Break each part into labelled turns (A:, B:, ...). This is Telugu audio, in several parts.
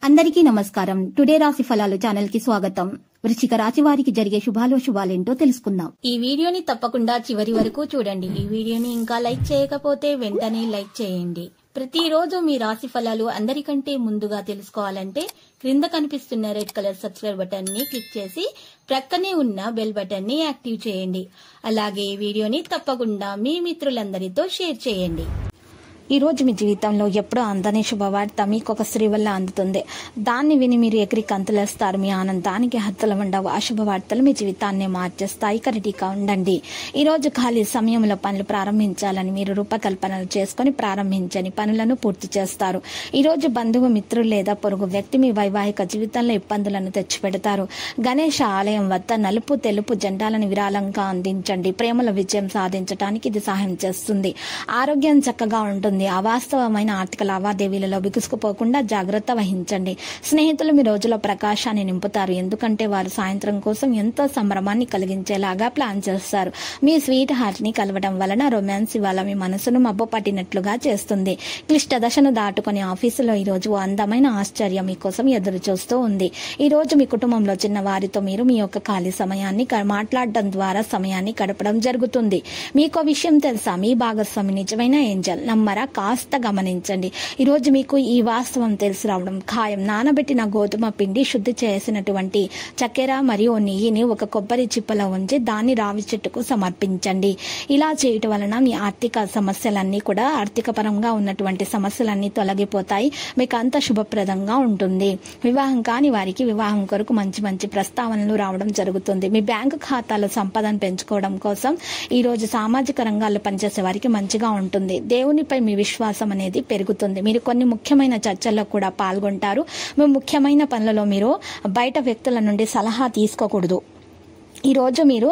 A: అందరికీ నమస్కారం. టుడే రాశి ఫలాలు ఛానల్ కి స్వాగతం. వృశ్చిక రాశి వారికి జరిగే శుభాలేంటో తెలుసుకుందాం. ఈ వీడియోని తప్పకుండా చివరి వరకు చూడండి. ఈ వీడియోని ఇంకా లైక్ చేయకపోతే వెంటనే లైక్ చేయండి. ప్రతిరోజు మీ రాశి ఫలాలు అందరికంటే ముందుగా తెలుసుకోవాలంటే క్రింద కనిపిస్తున్న రెడ్ కలర్ సబ్స్క్రైబ్ బటన్ ని క్లిక్ చేసి ప్రక్కనే ఉన్న బెల్ బటన్ ని యాక్టివ్ చేయండి. అలాగే ఈ వీడియోని తప్పకుండా మీ మిత్రులందరితో షేర్ చేయండి. ఈ రోజు మీ జీవితంలో ఎప్పుడో అందని శుభవార్త మీకు ఒక స్త్రీ వల్ల అందుతుంది. దాన్ని విని మీరు ఎగిరి కంతులేస్తారు. మీ ఆనందానికి హద్దులు ఉండవు. ఆ శుభవార్తలు మీ జీవితాన్ని మార్చేస్తాయి. రెడీగా ఉండండి. ఈ రోజు ఖాళీ సమయంలో పనులు ప్రారంభించాలని మీరు రూపకల్పనలు చేసుకుని ప్రారంభించని పనులను పూర్తి చేస్తారు. ఈ రోజు బంధువు, మిత్రులు లేదా పొరుగు వ్యక్తి మీ వైవాహిక జీవితంలో ఇబ్బందులను తెచ్చిపెడతారు. గణేష ఆలయం వద్ద నలుపు తెలుపు జెండాలను విరాళంగా అందించండి. ప్రేమల విజయం సాధించడానికి ఇది సహాయం చేస్తుంది. ఆరోగ్యం చక్కగా ఉంటుంది. అవాస్తవమైన ఆర్థిక లావాదేవీలలో బిగుసుకుపోకుండా జాగ్రత్త వహించండి. స్నేహితులు మీ రోజులో ప్రకాశాన్ని నింపుతారు. ఎందుకంటే వారు సాయంత్రం కోసం ఎంతో సంభ్రమాన్ని కలిగించేలాగా ప్లాన్ చేస్తారు. మీ స్వీట్ హార్ట్ ని కలవడం వలన రొమాన్స్ ఇవాళ మీ మనసును మబ్బు పట్టినట్లుగా చేస్తుంది. క్లిష్ట దశను దాటుకుని ఆఫీసులో ఈ రోజు అందమైన ఆశ్చర్యం మీకోసం ఎదురు చూస్తూ ఉంది. ఈ రోజు మీ కుటుంబంలో చిన్న వారితో మీరు మీ యొక్క ఖాళీ సమయాన్ని మాట్లాడడం ద్వారా సమయాన్ని గడపడం జరుగుతుంది. మీకో విషయం తెలుసా? మీ భాగస్వామి నిజమైన ఏంజల్. నమ్మరా? కాస్త గమనించండి. ఈ రోజు మీకు ఈ వాస్తవం తెలిసి రావడం ఖాయం. నానబెట్టిన గోధుమ పిండి, శుద్ధి చేసినటువంటి చక్కెర మరియు నెయ్యిని ఒక కొబ్బరి చిప్పలో ఉంచి దాన్ని రావి చెట్టుకు సమర్పించండి. ఇలా చేయటం వలన మీ ఆర్థిక సమస్యలన్నీ కూడా ఆర్థిక పరంగా ఉన్నటువంటి సమస్యలన్నీ తొలగిపోతాయి. మీకు అంత శుభప్రదంగా ఉంటుంది. వివాహం కాని వారికి వివాహం కొరకు మంచి మంచి ప్రస్తావనలు రావడం జరుగుతుంది. మీ బ్యాంకు ఖాతాలో సంపదను పెంచుకోవడం కోసం ఈ రోజు సామాజిక రంగాల్లో పనిచేసే వారికి మంచిగా ఉంటుంది. దేవునిపై మీ విశ్వాసం అనేది పెరుగుతుంది. మీరు కొన్ని ముఖ్యమైన చర్చల్లో కూడా పాల్గొంటారు. మీ ముఖ్యమైన పనులలో మీరు బయట వ్యక్తుల నుండి సలహా తీసుకోకూడదు. ఈ రోజు మీరు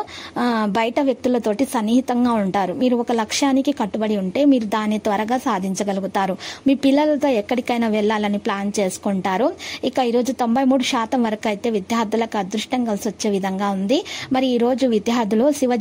A: బయట వ్యక్తులతోటి సన్నిహితంగా ఉంటారు. మీరు ఒక లక్ష్యానికి కట్టుబడి ఉంటే మీరు దాన్ని త్వరగా సాధించగలుగుతారు. మీ పిల్లలతో ఎక్కడికైనా వెళ్లాలని ప్లాన్ చేసుకుంటారు. ఇక ఈరోజు 93% వరకు అయితే విద్యార్థులకు అదృష్టం కలిసి వచ్చే విధంగా ఉంది. మరి ఈ రోజు విద్యార్థులు శివ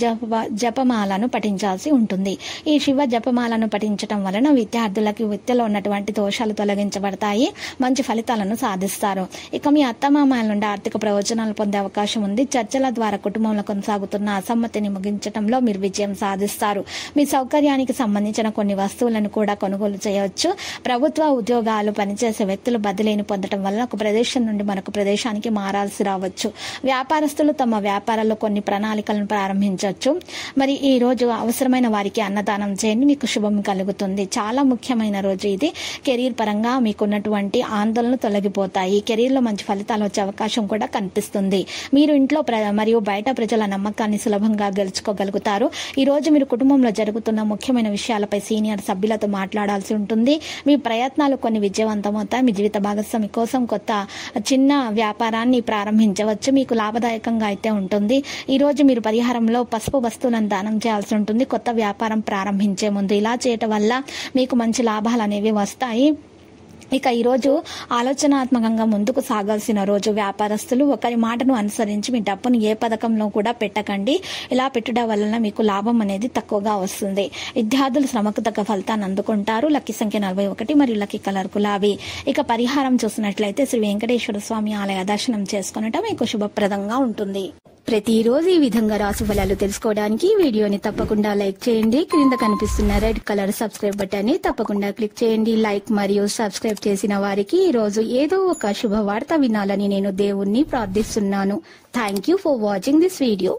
A: జపమాలను పఠించాల్సి ఉంటుంది. ఈ శివ జపమాలను పఠించడం వలన విద్యార్థులకి విద్యలో ఉన్నటువంటి దోషాలు తొలగించబడతాయి. మంచి ఫలితాలను సాధిస్తారు. ఇక మీ అత్తమామల నుండి ఆర్థిక ప్రయోజనాలు పొందే అవకాశం ఉంది. చర్చల ద్వారా కుటుంబంలో కొనసాగుతున్న అసమ్మతిని ముగించడంలో మీరు విజయం సాధిస్తారు. మీ సౌకర్యానికి సంబంధించిన కొన్ని వస్తువులను కూడా కొనుగోలు చేయవచ్చు. ప్రభుత్వ ఉద్యోగాలు పనిచేసే వ్యక్తులు బదిలీని పొందడం వల్ల ఒక ప్రదేశం నుండి మరొక ప్రదేశానికి మారాల్సి రావచ్చు. వ్యాపారస్తులు తమ వ్యాపారాల్లో కొన్ని ప్రణాళికలను ప్రారంభించవచ్చు. మరి ఈ రోజు అవసరమైన వారికి అన్నదానం చేయండి. మీకు శుభం కలుగుతుంది. చాలా ముఖ్యమైన రోజు ఇది. కెరీర్ పరంగా మీకున్నటువంటి ఆందోళనలు తొలగిపోతాయి. కెరీర్ లో మంచి ఫలితాలు వచ్చే అవకాశం కూడా కనిపిస్తుంది. మీరు ఇంట్లో మరియు బయట ప్రజల నమ్మకాన్ని సులభంగా గెలుచుకోగలుగుతారు. ఈ రోజు మీరు కుటుంబంలో జరుగుతున్న ముఖ్యమైన విషయాలపై సీనియర్ సభ్యులతో మాట్లాడాల్సి ఉంటుంది. మీ ప్రయత్నాలు కొన్ని విజయవంతమవుతాయి. మీ జీవిత భాగస్వామి కోసం కొత్త చిన్న వ్యాపారాన్ని ప్రారంభించవచ్చు. మీకు లాభదాయకంగా అయితే ఉంటుంది. ఈ రోజు మీరు పరిహారంలో పసుపు వస్తువులను దానం చేయాల్సి ఉంటుంది. కొత్త వ్యాపారం ప్రారంభించే ముందు ఇలా చేయటం వల్ల మీకు మంచి లాభాలు అనేవి వస్తాయి. ఇక ఈరోజు ఆలోచనాత్మకంగా ముందుకు సాగాల్సిన రోజు. వ్యాపారస్తులు ఒకరి మాటను అనుసరించి మీ డబ్బును ఏ పథకంలో కూడా పెట్టకండి. ఇలా పెట్టడం వలన మీకు లాభం అనేది తక్కువగా వస్తుంది. విద్యార్థులు శ్రమకు తగ్గ ఫలితాన్ని అందుకుంటారు. లక్కీ సంఖ్య 41 మరియు లక్కీ కలర్ గులాబీ. ఇక పరిహారం చూసినట్లయితే శ్రీ వెంకటేశ్వర స్వామి ఆలయ దర్శనం చేసుకునటం మీకు శుభప్రదంగా ఉంటుంది. ప్రతిరోజు ఈ విధంగా రాశి ఫలాలు తెలుసుకోవడానికి వీడియోని తప్పకుండా లైక్ చేయండి. క్రింద కనిపిస్తున్న రెడ్ కలర్ సబ్స్క్రైబ్ బటన్ ని తప్పకుండా క్లిక్ చేయండి. లైక్ మరియు సబ్స్క్రైబ్ చేసిన వారికి ఈ రోజు ఏదో ఒక శుభవార్త వినాలని నేను దేవుణ్ణి ప్రార్థిస్తున్నాను. Thank you for watching this video.